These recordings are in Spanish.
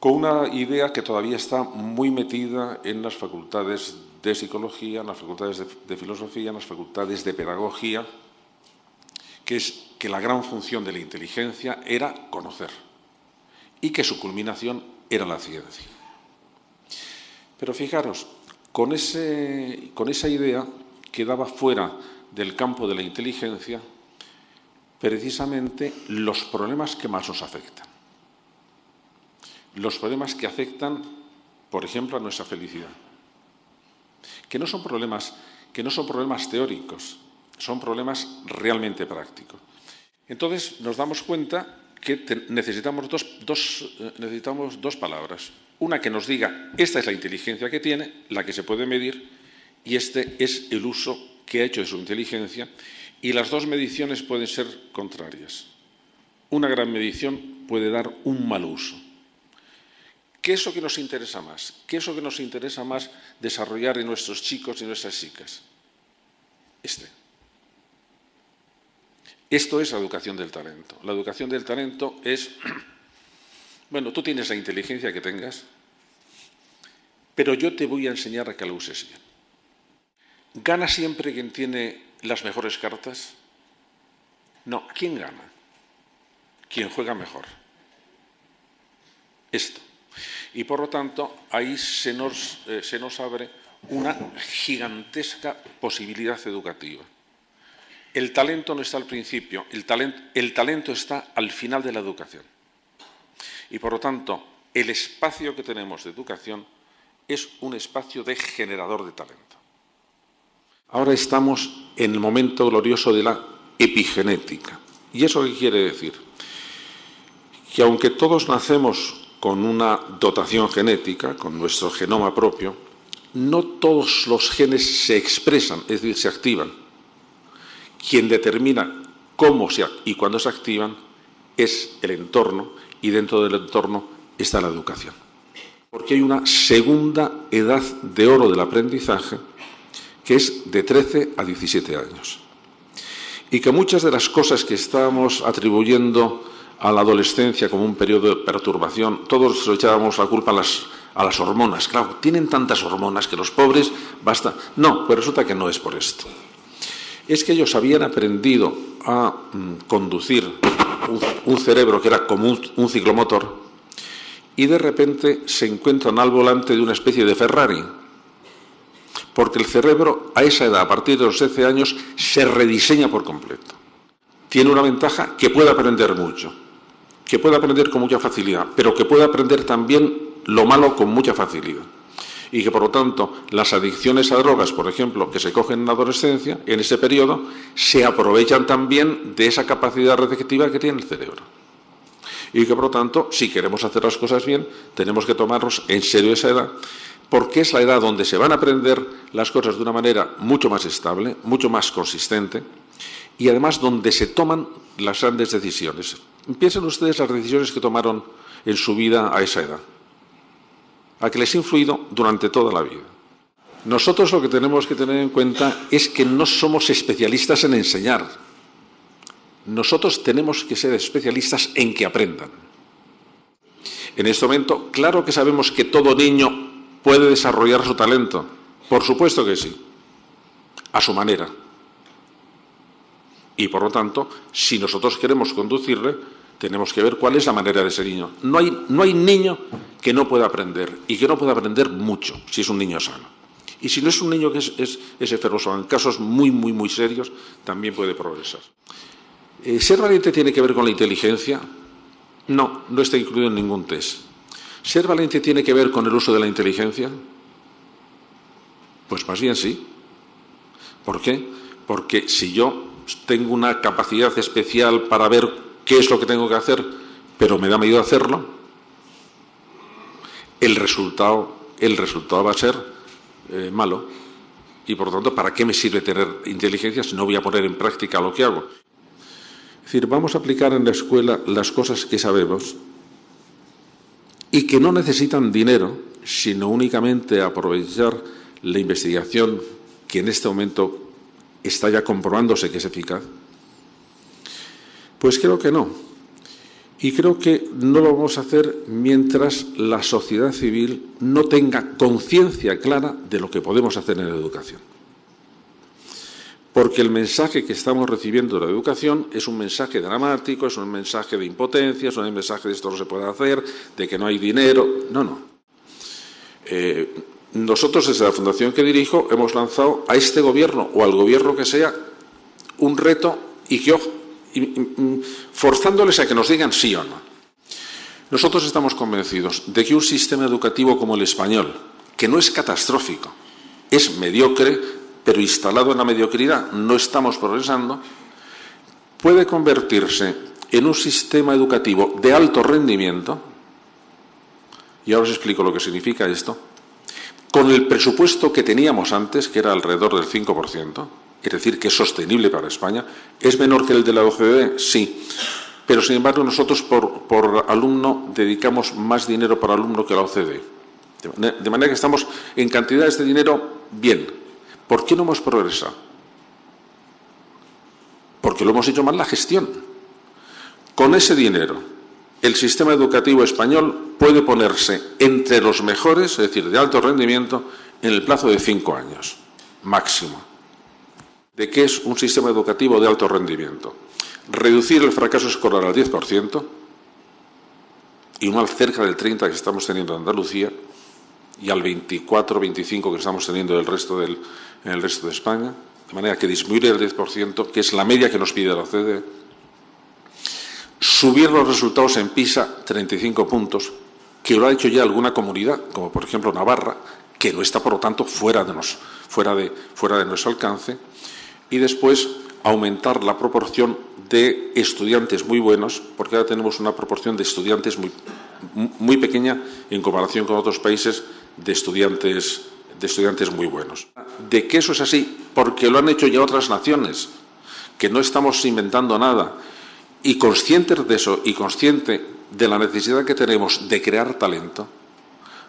con una idea que todavía está muy metida en las facultades de psicología, en las facultades de filosofía, en las facultades de pedagogía, que es que la gran función de la inteligencia era conocer y que su culminación era la ciencia. Pero fijaros, con esa idea quedaba fuera del campo de la inteligencia precisamente los problemas que más nos afectan. Los problemas que afectan, por ejemplo, a nuestra felicidad. Que no son problemas teóricos, son problemas realmente prácticos. Entonces nos damos cuenta que necesitamos dos palabras. Una que nos diga, esta es la inteligencia que tiene, la que se puede medir, y este es el uso que ha hecho de su inteligencia, y las dos mediciones pueden ser contrarias. Una gran medición puede dar un mal uso. ¿Qué es lo que nos interesa más? ¿Qué es lo que nos interesa más desarrollar en nuestros chicos y nuestras chicas? Esto es la educación del talento. La educación del talento es, bueno, tú tienes la inteligencia que tengas, pero yo te voy a enseñar a que la uses bien. ¿Gana siempre quien tiene las mejores cartas? No, ¿quién gana? Quien juega mejor. Esto. Y por lo tanto, ahí se nos abre una gigantesca posibilidad educativa. El talento no está al principio, el talento está al final de la educación. Y por lo tanto, el espacio que tenemos de educación es un espacio de generador de talento. Ahora estamos en el momento glorioso de la epigenética. ¿Y eso qué quiere decir? Que aunque todos nacemos con una dotación genética, con nuestro genoma propio, no todos los genes se expresan, es decir, se activan. Quien determina cómo y cuándo se activan es el entorno, y dentro del entorno está la educación. Porque hay una segunda edad de oro del aprendizaje, que es de 13 a 17 años. Y que muchas de las cosas que estamos atribuyendo a la adolescencia como un periodo de perturbación, todos echábamos la culpa a las hormonas. Claro, tienen tantas hormonas que los pobres basta. No, pues resulta que no es por esto. Es que ellos habían aprendido a conducir un cerebro que era como un ciclomotor y de repente se encuentran al volante de una especie de Ferrari. Porque el cerebro a esa edad, a partir de los 13 años, se rediseña por completo. Tiene una ventaja que puede aprender mucho, que puede aprender con mucha facilidad, pero que puede aprender también lo malo con mucha facilidad. Y que, por lo tanto, las adicciones a drogas, por ejemplo, que se cogen en la adolescencia, en ese periodo, se aprovechan también de esa capacidad receptiva que tiene el cerebro. Y que, por lo tanto, si queremos hacer las cosas bien, tenemos que tomarnos en serio esa edad, porque es la edad donde se van a aprender las cosas de una manera mucho más estable, mucho más consistente, y además donde se toman las grandes decisiones. Piensen ustedes las decisiones que tomaron en su vida a esa edad, a que les ha influido durante toda la vida. Nosotros lo que tenemos que tener en cuenta es que no somos especialistas en enseñar. Nosotros tenemos que ser especialistas en que aprendan. En este momento, claro que sabemos que todo niño puede desarrollar su talento. Por supuesto que sí, a su manera. Y por lo tanto, si nosotros queremos conducirle, tenemos que ver cuál es la manera de ese niño. No hay niño que no pueda aprender, y que no pueda aprender mucho, si es un niño sano. Y si no es un niño que es enfermoso, en casos muy, muy, muy serios, también puede progresar. ¿Ser valiente tiene que ver con la inteligencia? No, no está incluido en ningún test. ¿Ser valiente tiene que ver con el uso de la inteligencia? Pues más bien sí. ¿Por qué? Porque si yo tengo una capacidad especial para ver qué es lo que tengo que hacer, pero me da miedo hacerlo, el resultado va a ser malo. Y por lo tanto, ¿para qué me sirve tener inteligencia si no voy a poner en práctica lo que hago? Es decir, vamos a aplicar en la escuela las cosas que sabemos y que no necesitan dinero, sino únicamente aprovechar la investigación que en este momento está ya comprobándose que es eficaz. Pues creo que no. Y creo que no lo vamos a hacer mientras la sociedad civil no tenga conciencia clara de lo que podemos hacer en la educación. Porque el mensaje que estamos recibiendo de la educación es un mensaje dramático, es un mensaje de impotencia, es un mensaje de esto no se puede hacer, de que no hay dinero. No. Nosotros, desde la fundación que dirijo, hemos lanzado a este gobierno o al gobierno que sea un reto forzándoles a que nos digan sí o no. Nosotros estamos convencidos de que un sistema educativo como el español, que no es catastrófico, es mediocre, pero instalado en la mediocridad, no estamos progresando, puede convertirse en un sistema educativo de alto rendimiento, y ahora os explico lo que significa esto, con el presupuesto que teníamos antes, que era alrededor del 5%, es decir, que es sostenible para España. ¿Es menor que el de la OCDE? Sí. Pero, sin embargo, nosotros por alumno dedicamos más dinero por alumno que la OCDE. De manera que estamos en cantidades de dinero bien. ¿Por qué no hemos progresado? Porque lo hemos hecho mal la gestión. Con ese dinero, el sistema educativo español puede ponerse entre los mejores, es decir, de alto rendimiento, en el plazo de 5 años, máximo. ¿De qué es un sistema educativo de alto rendimiento? Reducir el fracaso escolar al 10%, y no al cerca del 30% que estamos teniendo en Andalucía, y al 24-25% que estamos teniendo en el resto de España, de manera que disminuir el 10%, que es la media que nos pide la OCDE, subir los resultados en PISA 35 puntos, que lo ha hecho ya alguna comunidad, como por ejemplo Navarra, que no está, por lo tanto, fuera de nuestro alcance, y después aumentar la proporción de estudiantes muy buenos, porque ahora tenemos una proporción de estudiantes muy pequeña en comparación con otros países de estudiantes muy buenos. ¿De qué eso es así? Porque lo han hecho ya otras naciones, que no estamos inventando nada. Y conscientes de eso, y consciente de la necesidad que tenemos de crear talento,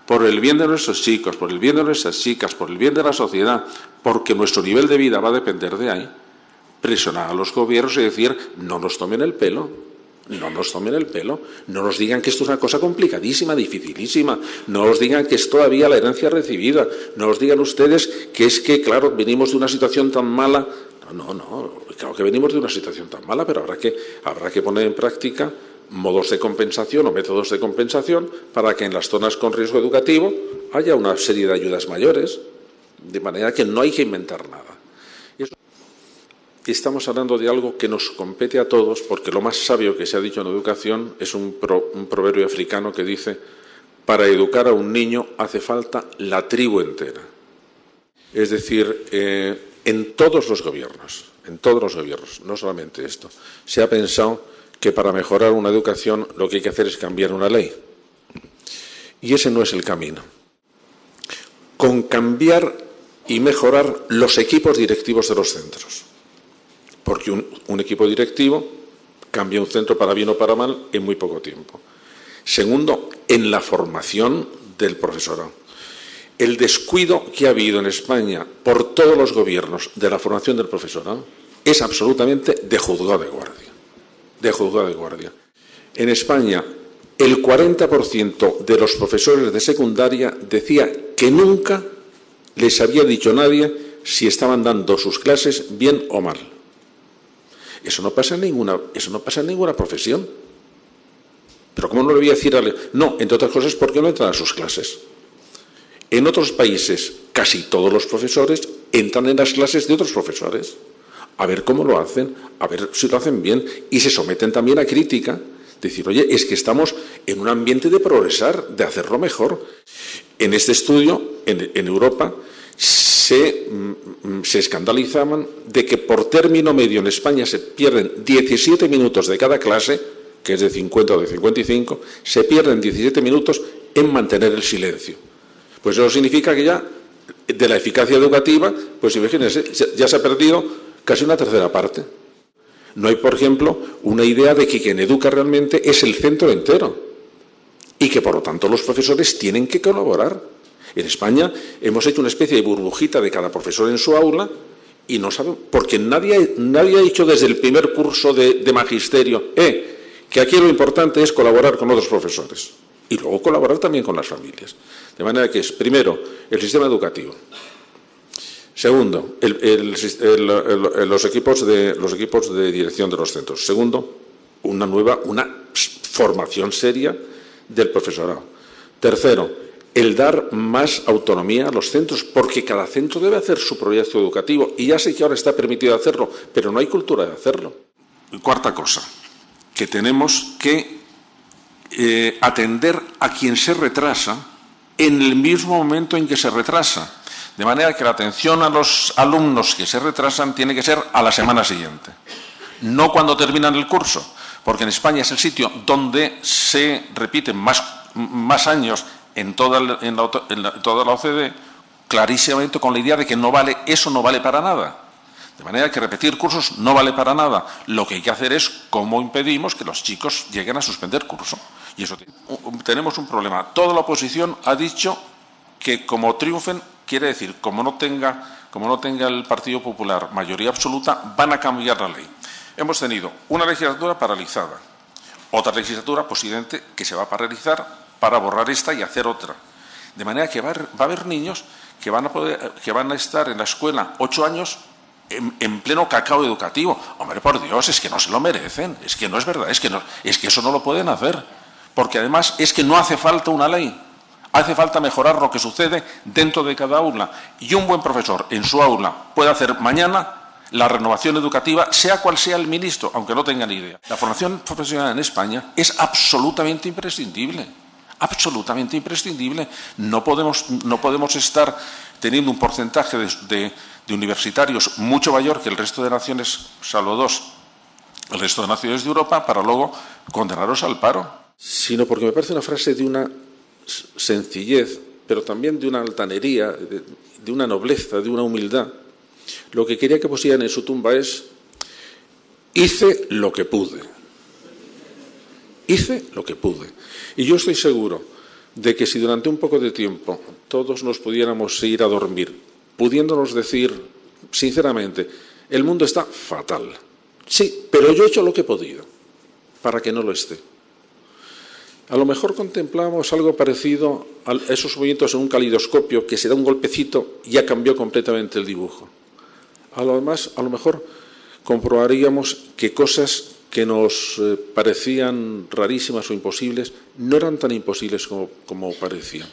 por el bien de nuestros chicos, por el bien de nuestras chicas, por el bien de la sociedad, porque nuestro nivel de vida va a depender de ahí, presionar a los gobiernos y decir, no nos tomen el pelo, no nos digan que esto es una cosa complicadísima, dificilísima, no nos digan que es todavía la herencia recibida, no nos digan ustedes que es que, claro, venimos de una situación tan mala. No, claro que venimos de una situación tan mala, pero habrá que poner en práctica modos de compensación o métodos de compensación para que en las zonas con riesgo educativo haya una serie de ayudas mayores, de manera que no hay que inventar nada. Estamos hablando de algo que nos compete a todos, porque lo más sabio que se ha dicho en educación es un proverbio africano que dice: para educar a un niño hace falta la tribu entera. Es decir, en todos los gobiernos, no solamente esto, se ha pensado que para mejorar una educación lo que hay que hacer es cambiar una ley. Y ese no es el camino. Con cambiar y mejorar los equipos directivos de los centros. Porque un equipo directivo cambia un centro para bien o para mal en muy poco tiempo. Segundo, en la formación del profesorado. El descuido que ha habido en España por todos los gobiernos de la formación del profesorado es absolutamente de juzgado de guardia. En España, el 40% de los profesores de secundaria decía que nunca les había dicho nadie si estaban dando sus clases bien o mal. Eso no pasa en ninguna profesión. Pero ¿cómo no le voy a decir No, entre otras cosas, porque no entran a sus clases. En otros países, casi todos los profesores entran en las clases de otros profesores, a ver cómo lo hacen, a ver si lo hacen bien, y se someten también a crítica. Decir, oye, es que estamos en un ambiente de progresar, de hacerlo mejor. En este estudio, en Europa, se escandalizaban de que por término medio en España se pierden 17 minutos de cada clase, que es de 50 o de 55, se pierden 17 minutos en mantener el silencio. Pues eso significa que ya, de la eficacia educativa, pues imagínense, ya se ha perdido casi una tercera parte. No hay, por ejemplo, una idea de que quien educa realmente es el centro entero y que, por lo tanto, los profesores tienen que colaborar. En España hemos hecho una especie de burbujita de cada profesor en su aula y no saben, porque nadie ha dicho desde el primer curso de magisterio, que aquí lo importante es colaborar con otros profesores y luego colaborar también con las familias. De manera que es, primero, el sistema educativo. Segundo, los equipos de dirección de los centros. Segundo, una formación seria del profesorado. Tercero, el dar más autonomía a los centros, porque cada centro debe hacer su proyecto educativo. Y ya sé que ahora está permitido hacerlo, pero no hay cultura de hacerlo. Y cuarta cosa, que tenemos que atender a quien se retrasa en el mismo momento en que se retrasa. De manera que la atención a los alumnos que se retrasan tiene que ser a la semana siguiente, no cuando terminan el curso, porque en España es el sitio donde se repiten más años en toda la OCDE, clarísimamente con la idea de que eso no vale para nada. De manera que repetir cursos no vale para nada. Lo que hay que hacer es cómo impedimos que los chicos lleguen a suspender curso. Y eso tenemos un problema. Toda la oposición ha dicho que como triunfen, quiere decir, como no tenga el Partido Popular mayoría absoluta, van a cambiar la ley. Hemos tenido una legislatura paralizada, otra legislatura posiblemente que se va a paralizar para borrar esta y hacer otra. De manera que va a haber niños que van a estar en la escuela 8 años en pleno cacao educativo. Hombre, por Dios, es que no se lo merecen, es que no es verdad, es que eso no lo pueden hacer, porque además es que no hace falta una ley. Hace falta mejorar lo que sucede dentro de cada aula. Y un buen profesor en su aula puede hacer mañana la renovación educativa, sea cual sea el ministro, aunque no tenga ni idea. La formación profesional en España es absolutamente imprescindible. Absolutamente imprescindible. No podemos estar teniendo un porcentaje de universitarios mucho mayor que el resto de naciones, salvo 2, el resto de naciones de Europa, para luego condenarlos al paro. Sino porque me parece una frase de una sencillez, pero también de una altanería, de una nobleza, de una humildad. Lo que quería que pusieran en su tumba es: hice lo que pude. Hice lo que pude. Y yo estoy seguro de que si durante un poco de tiempo todos nos pudiéramos ir a dormir, pudiéndonos decir sinceramente, el mundo está fatal. Sí, pero yo he hecho lo que he podido para que no lo esté. A lo mejor contemplamos algo parecido a esos movimientos en un calidoscopio que se da un golpecito y ya cambió completamente el dibujo. A lo mejor comprobaríamos que cosas que nos parecían rarísimas o imposibles no eran tan imposibles como parecían.